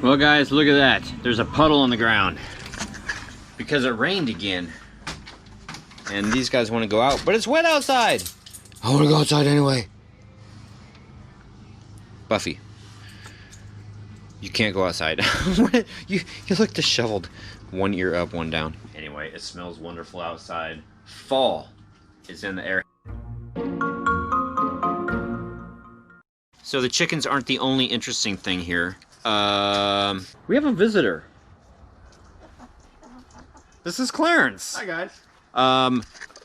Well guys, look at that. There's a puddle on the ground. Because it rained again. And these guys want to go out, but it's wet outside. I want to go outside anyway. Buffy. You can't go outside. you look disheveled. One ear up, one down. Anyway, it smells wonderful outside. Fall is in the air. So the chickens aren't the only interesting thing here. We have a visitor. This is Clarence. Hi guys.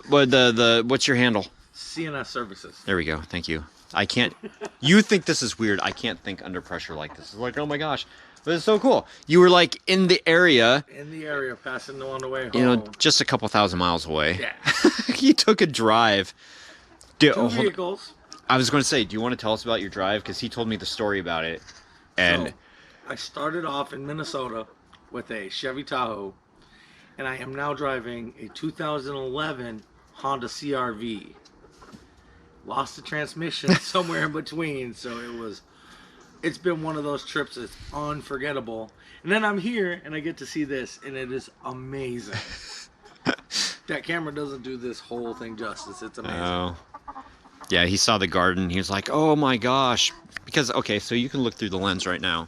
What's your handle? CNS Services. There we go. Thank you. I can't. You think this is weird? I can't think under pressure like this. It's like, oh my gosh, but it's so cool. You were like in the area. In the area, passing on the way home. You know, just a couple thousand miles away. Yeah. You took a drive. Two vehicles. I was going to say, do you want to tell us about your drive? Because he told me the story about it. And so, I started off in Minnesota with a Chevy Tahoe, and I am now driving a 2011 Honda CR-V. Lost the transmission somewhere in between, so it's been one of those trips that's unforgettable. And then I'm here and I get to see this, and it is amazing. That camera doesn't do this whole thing justice. It's amazing. Oh. Yeah, he saw the garden. He was like, oh my gosh. Because, okay, so you can look through the lens right now,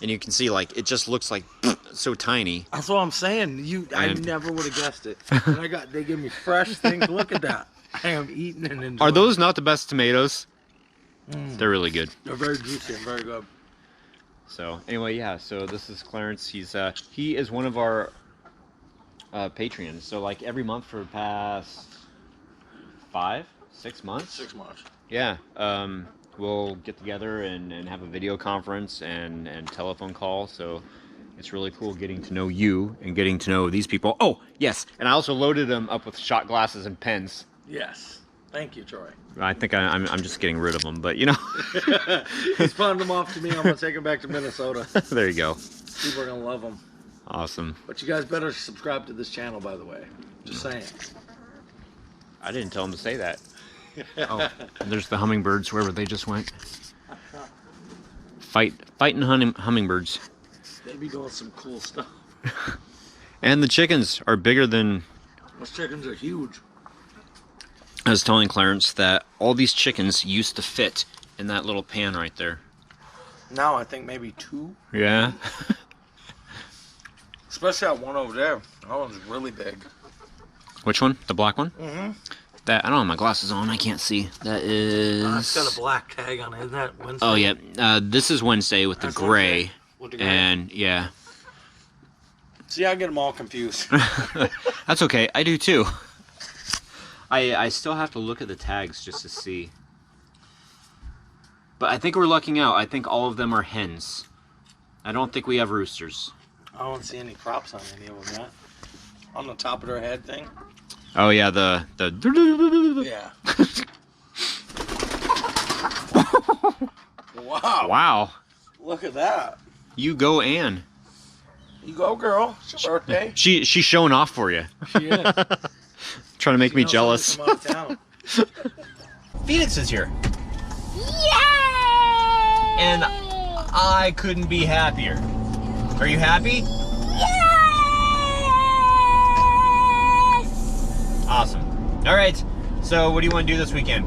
and you can see, like, it just looks like so tiny. That's what I'm saying. I never would have guessed it. And they give me fresh things. Look at that. I am eating and enjoying. Are those not the best tomatoes? They're really good. They're very juicy and very good. So anyway, yeah. So this is Clarence. He is one of our Patreons. So like every month for the past 6 months. 6 months. Yeah. We'll get together and have a video conference and telephone call. So it's really cool getting to know you and getting to know these people. Oh yes, and I also loaded them up with shot glasses and pens. Yes. Thank you, Troy. I think I'm just getting rid of them, but you know. He's pawned them off to me. I'm going to take them back to Minnesota. There you go. People are going to love them. Awesome. But you guys better subscribe to this channel, by the way. Just saying. I didn't tell him to say that. Oh, there's the hummingbirds wherever they just went. Fighting hummingbirds. They be doing some cool stuff. And the chickens are bigger than... Those chickens are huge. I was telling Clarence that all these chickens used to fit in that little pan right there. Now I think maybe 2. Yeah. Especially that one over there. That one's really big. Which one? The black one? Mm-hmm. That I don't have my glasses on. I can't see. That is... it's got a black tag on it. Isn't that Wednesday? Oh, yeah. This is Wednesday with the gray. With the gray. And, yeah. See, I get them all confused. That's okay. I do, too. I still have to look at the tags just to see. But I think we're lucking out. I think all of them are hens. I don't think we have roosters. I don't see any crops on any of them yet. On the top of their head thing. Oh yeah, the Yeah. Wow. Wow. Look at that. You go, Ann. You go, girl. It's your birthday. She's showing off for you. She is. Trying to make me jealous. Come out of town. Phoenix is here. Yay! And I couldn't be happier. Are you happy? Yes! Awesome. All right. So what do you want to do this weekend?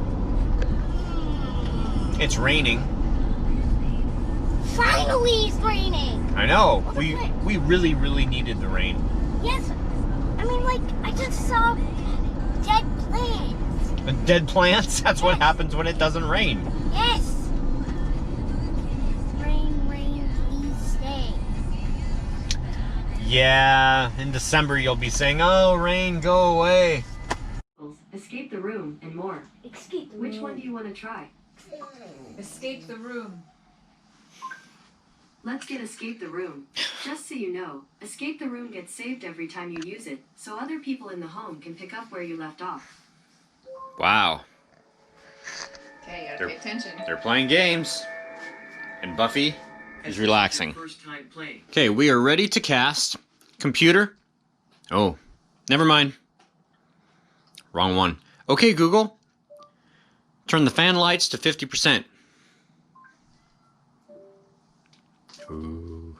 It's raining. Finally it's raining! I know. We really, really needed the rain. Yes. I mean, like, I just saw dead plants. The dead plants? That's what happens when it doesn't rain. Yes. Rain, please stay. Yeah, in December you'll be saying, oh, rain, go away. Escape the room and more. Escape the Which room. one do you want to try? Escape the room. Let's get Escape the Room. Just so you know, Escape the Room gets saved every time you use it, so other people in the home can pick up where you left off. Wow. Okay, you gotta pay attention. They're playing games. And Buffy is relaxing. Okay, we are ready to cast. Computer. Oh, never mind. Wrong one. Okay, Google. Turn the fan lights to 50%. Ooh.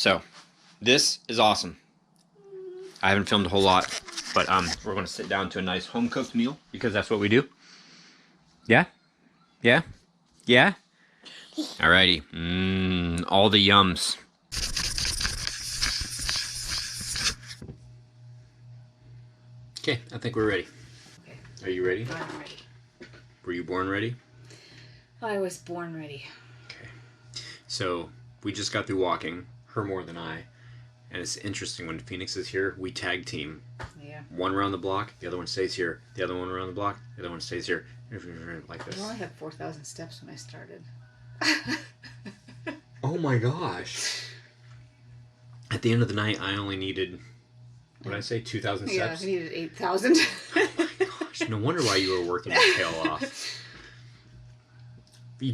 So, this is awesome. I haven't filmed a whole lot, but we're going to sit down to a nice home-cooked meal because that's what we do. Yeah? Yeah? Yeah? Alrighty. All the yums. Okay, I think we're ready. Okay. Are you ready? I'm ready. Were you born ready? I was born ready. Okay. So, we just got through walking, her more than I. And it's interesting, when Phoenix is here, we tag team. Yeah. One around the block, the other one stays here. The other one around the block, the other one stays here. Like this. I only had 4,000 steps when I started. Oh my gosh. At the end of the night, I only needed, what did I say, 2,000 Yeah, steps? I needed 8,000. Oh my gosh, no wonder why you were working your tail off.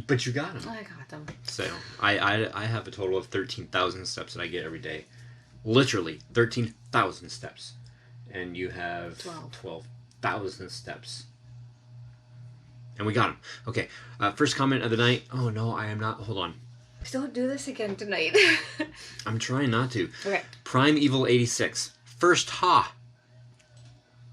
But you got them. I got them. So, I have a total of 13,000 steps that I get every day. Literally, 13,000 steps. And you have 12,000 steps. And we got them. Okay, first comment of the night. Oh no, I am not. Hold on. Don't do this again tonight. I'm trying not to. Okay. Prime Evil 86. First ha.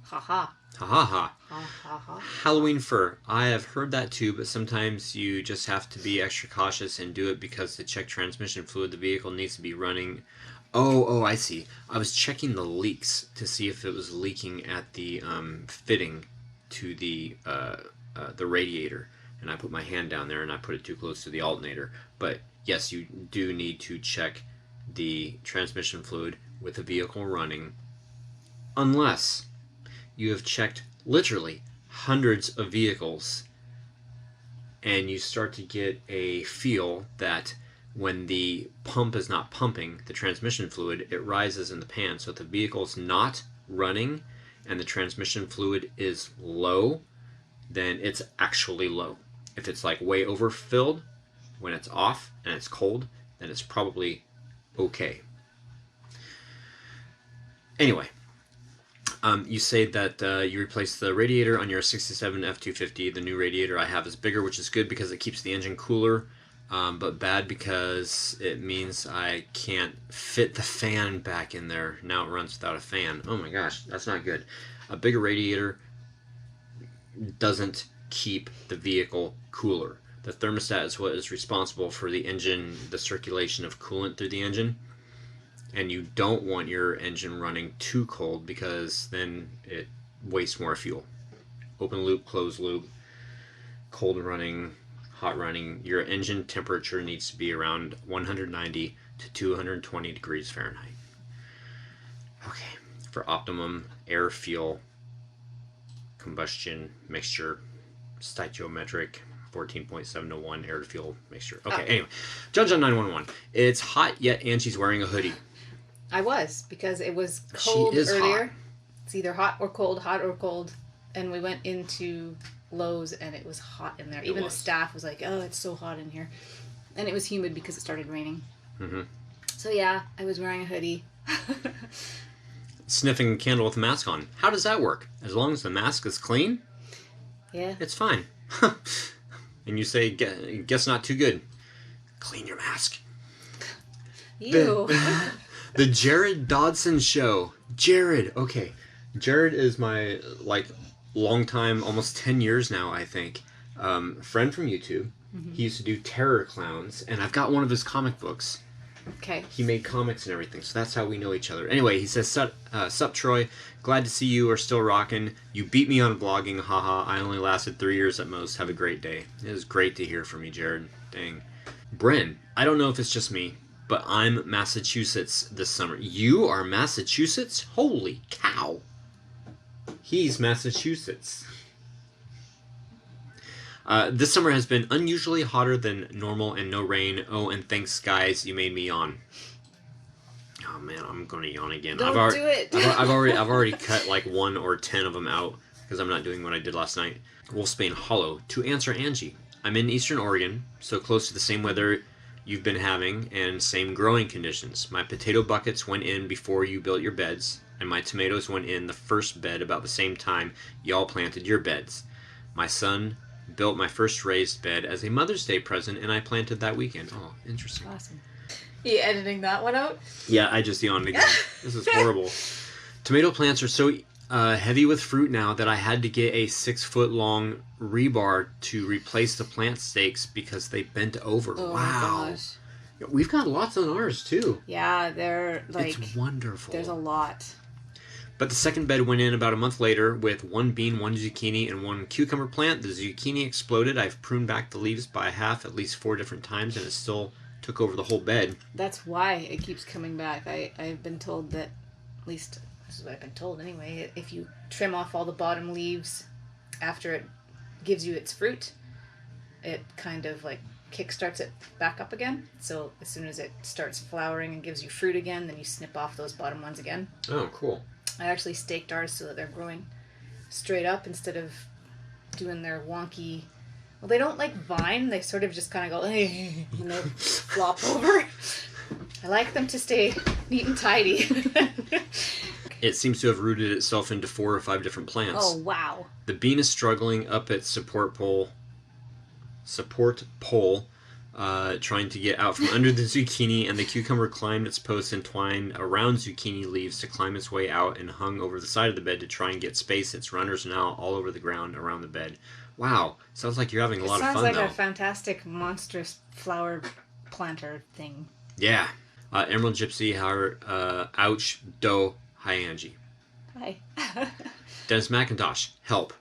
Ha ha. Ha ha ha. Ha ha ha. Halloween fur. I have heard that too, but sometimes you just have to be extra cautious and do it because to check transmission fluid, the vehicle needs to be running. Oh, I see. I was checking the leaks to see if it was leaking at the fitting to the radiator, and I put my hand down there and I put it too close to the alternator. But yes, you do need to check the transmission fluid with the vehicle running, unless you have checked literally hundreds of vehicles and you start to get a feel that when the pump is not pumping the transmission fluid, it rises in the pan. So if the vehicle's not running and the transmission fluid is low, then it's actually low. If it's like way overfilled, when it's off and it's cold, then it's probably okay. Anyway, you say that you replaced the radiator on your 67 F250. The new radiator I have is bigger, which is good because it keeps the engine cooler, but bad because it means I can't fit the fan back in there. Now it runs without a fan. Oh my gosh, that's not good. A bigger radiator doesn't keep the vehicle cooler. The thermostat is what is responsible for the engine, the circulation of coolant through the engine. And you don't want your engine running too cold because then it wastes more fuel. Open loop, closed loop, cold running, hot running. Your engine temperature needs to be around 190 to 220 degrees Fahrenheit. Okay, for optimum air fuel combustion mixture, stoichiometric 14.7 to 1 air to fuel mixture. Okay, anyway, John 911. It's hot, yet Angie's wearing a hoodie. I was, because it was cold earlier. Hot. It's either hot or cold, and we went into Lowe's and it was hot in there. Even the staff was like, "Oh, it's so hot in here," and it was humid because it started raining. Mm-hmm. So yeah, I was wearing a hoodie. Sniffing a candle with a mask on. How does that work? As long as the mask is clean, yeah, it's fine. And you say, "Guess not too good." Clean your mask. Ew. The Jared Dodson Show. Jared, okay. Jared is my, long time, almost 10 years now, I think, friend from YouTube. Mm-hmm. He used to do Terror Clowns, and I've got one of his comic books. Okay. He made comics and everything, so that's how we know each other. Anyway, he says, Sup, Troy. Glad to see you are still rocking. You beat me on blogging, haha. I only lasted 3 years at most. Have a great day. It was great to hear from you, Jared. Dang. Bryn, I don't know if it's just me, but I'm Massachusetts this summer. You are Massachusetts? Holy cow. He's Massachusetts. This summer has been unusually hotter than normal and no rain. Oh, and thanks, guys. You made me yawn. Oh man, I'm going to yawn again. Don't do it. I've already cut like 1 or 10 of them out because I'm not doing what I did last night. Wolfsbane Hollow. To answer Angie, I'm in Eastern Oregon, so close to the same weather you've been having and same growing conditions. My potato buckets went in before you built your beds, and my tomatoes went in the first bed about the same time y'all planted your beds. My son built my first raised bed as a Mother's Day present, and I planted that weekend. Oh, interesting. Awesome. You editing that one out? Yeah, I just yawned again. This is horrible. Tomato plants are so heavy with fruit now that I had to get a 6-foot-long rebar to replace the plant stakes because they bent over. Oh Wow. my gosh. We've got lots on ours, too. Yeah, they're like... It's wonderful. There's a lot. But the second bed went in about a month later with 1 bean, 1 zucchini, and 1 cucumber plant. The zucchini exploded. I've pruned back the leaves by half at least 4 different times, and it still took over the whole bed. That's why it keeps coming back. I've been told that, at least this is what I've been told anyway, if you trim off all the bottom leaves after it gives you its fruit, it kind of like kickstarts it back up again. So as soon as it starts flowering and gives you fruit again, then you snip off those bottom ones again. Oh, cool. I actually staked ours so that they're growing straight up instead of doing their wonky... Well, they don't like vine. They sort of just kind of go, and they flop over. I like them to stay neat and tidy. It seems to have rooted itself into 4 or 5 different plants. Oh, wow. The bean is struggling up its support pole, trying to get out from under the zucchini, and the cucumber climbed its posts and twined around zucchini leaves to climb its way out and hung over the side of the bed to try and get space. Its runners are now all over the ground around the bed. Wow, sounds like you're having a lot of fun, Sounds like though. a fantastic, monstrous flower planter thing. Yeah. Emerald Gypsy, ouch, do, hi Angie. Hi. Dennis McIntosh, help.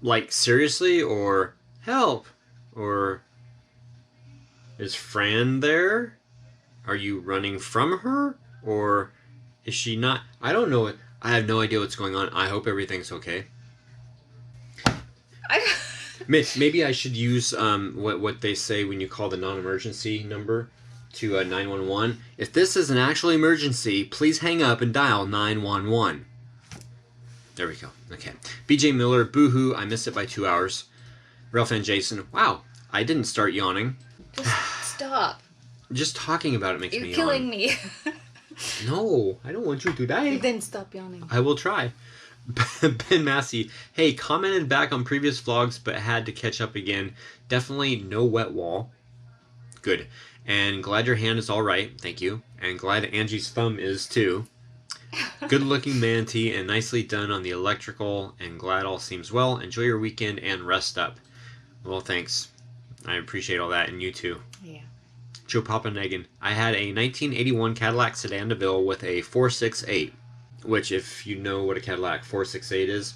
Like, seriously, or help? Or is Fran there? Are you running from her? Or is she not? I don't know. I have no idea what's going on. I hope everything's okay. Maybe I should use what they say when you call the non-emergency number to 911. If this is an actual emergency, please hang up and dial 911. There we go. Okay. BJ Miller, boohoo, I missed it by 2 hours. Ralph and Jason, wow, I didn't start yawning. Just stop. Just talking about it makes me You're yawn. killing me. No, I don't want you to die. Then stop yawning. I will try. Ben Massey, hey, commented back on previous vlogs, but had to catch up again. Definitely no wet wall. Good. And glad your hand is all right. Thank you. And glad Angie's thumb is too. Good looking manatee and nicely done on the electrical, and glad all seems well. Enjoy your weekend and rest up. Well, thanks. I appreciate all that, and you too. Yeah. Joe Papanegan, I had a 1981 Cadillac Sedan DeVille with a 468, which, if you know what a Cadillac 468 is,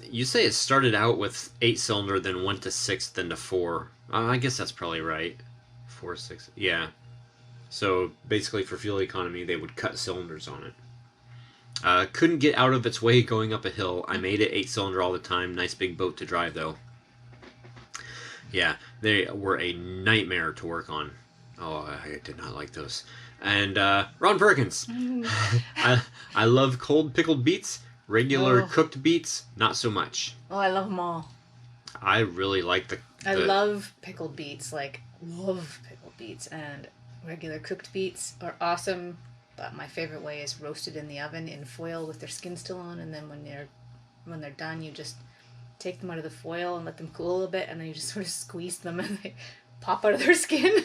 you say it started out with 8-cylinder, then went to 6, then to 4. I guess that's probably right. 4, 6, yeah. So basically, for fuel economy, they would cut cylinders on it. Couldn't get out of its way going up a hill. I made it 8-cylinder all the time. Nice big boat to drive, though. Yeah, they were a nightmare to work on. Oh, I did not like those. And Ron Perkins. I love cold pickled beets. Regular cooked beets, not so much. Oh, I love them all. I really like the... I love pickled beets. Like, love pickled beets. And regular cooked beets are awesome. But my favorite way is roasted in the oven in foil with their skin still on. And then when they're done, you just take them out of the foil and let them cool a little bit. And then you just sort of squeeze them and they pop out of their skin.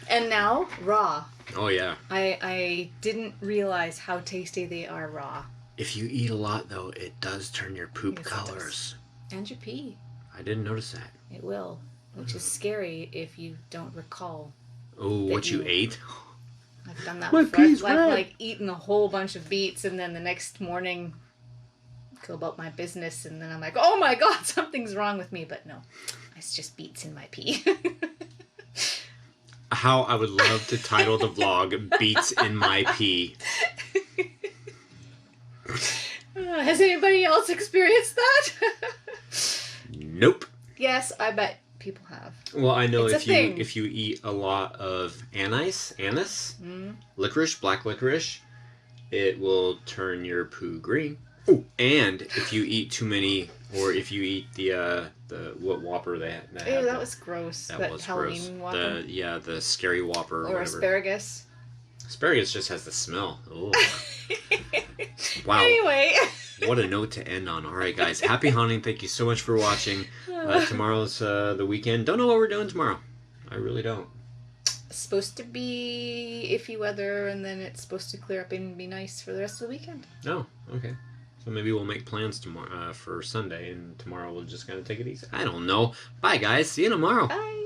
And now, raw. Oh, yeah. I didn't realize how tasty they are raw. If you eat a lot, though, it does turn your poop colors. And your pee. I didn't notice that. It will. Which is scary if you don't recall. Oh, what you ate? I've done that My before. pee's I've red. like eaten a whole bunch of beets and then the next morning go about my business and then I'm like, oh my god, something's wrong with me. But no, it's just beets in my pee. How I would love to title the vlog Beets in My Pee. Has anybody else experienced that? Nope. Yes, I bet people have. Well, I know It's a thing. if you eat a lot of anise, licorice, black licorice, it will turn your poo green. Oh, and if you eat too many, or if you eat the what Whopper they had. Ew, that was gross. That was gross. Halloween Whopper. The scary Whopper or whatever. Asparagus. Asparagus just has the smell. Ooh. Wow. Anyway. What a note to end on. All right, guys. Happy hunting. Thank you so much for watching. Tomorrow's the weekend. Don't know what we're doing tomorrow. I really don't. Supposed to be iffy weather, and then it's supposed to clear up and be nice for the rest of the weekend. Oh, okay. So maybe we'll make plans tomorrow for Sunday, and tomorrow we'll just kind of take it easy. I don't know. Bye, guys. See you tomorrow. Bye.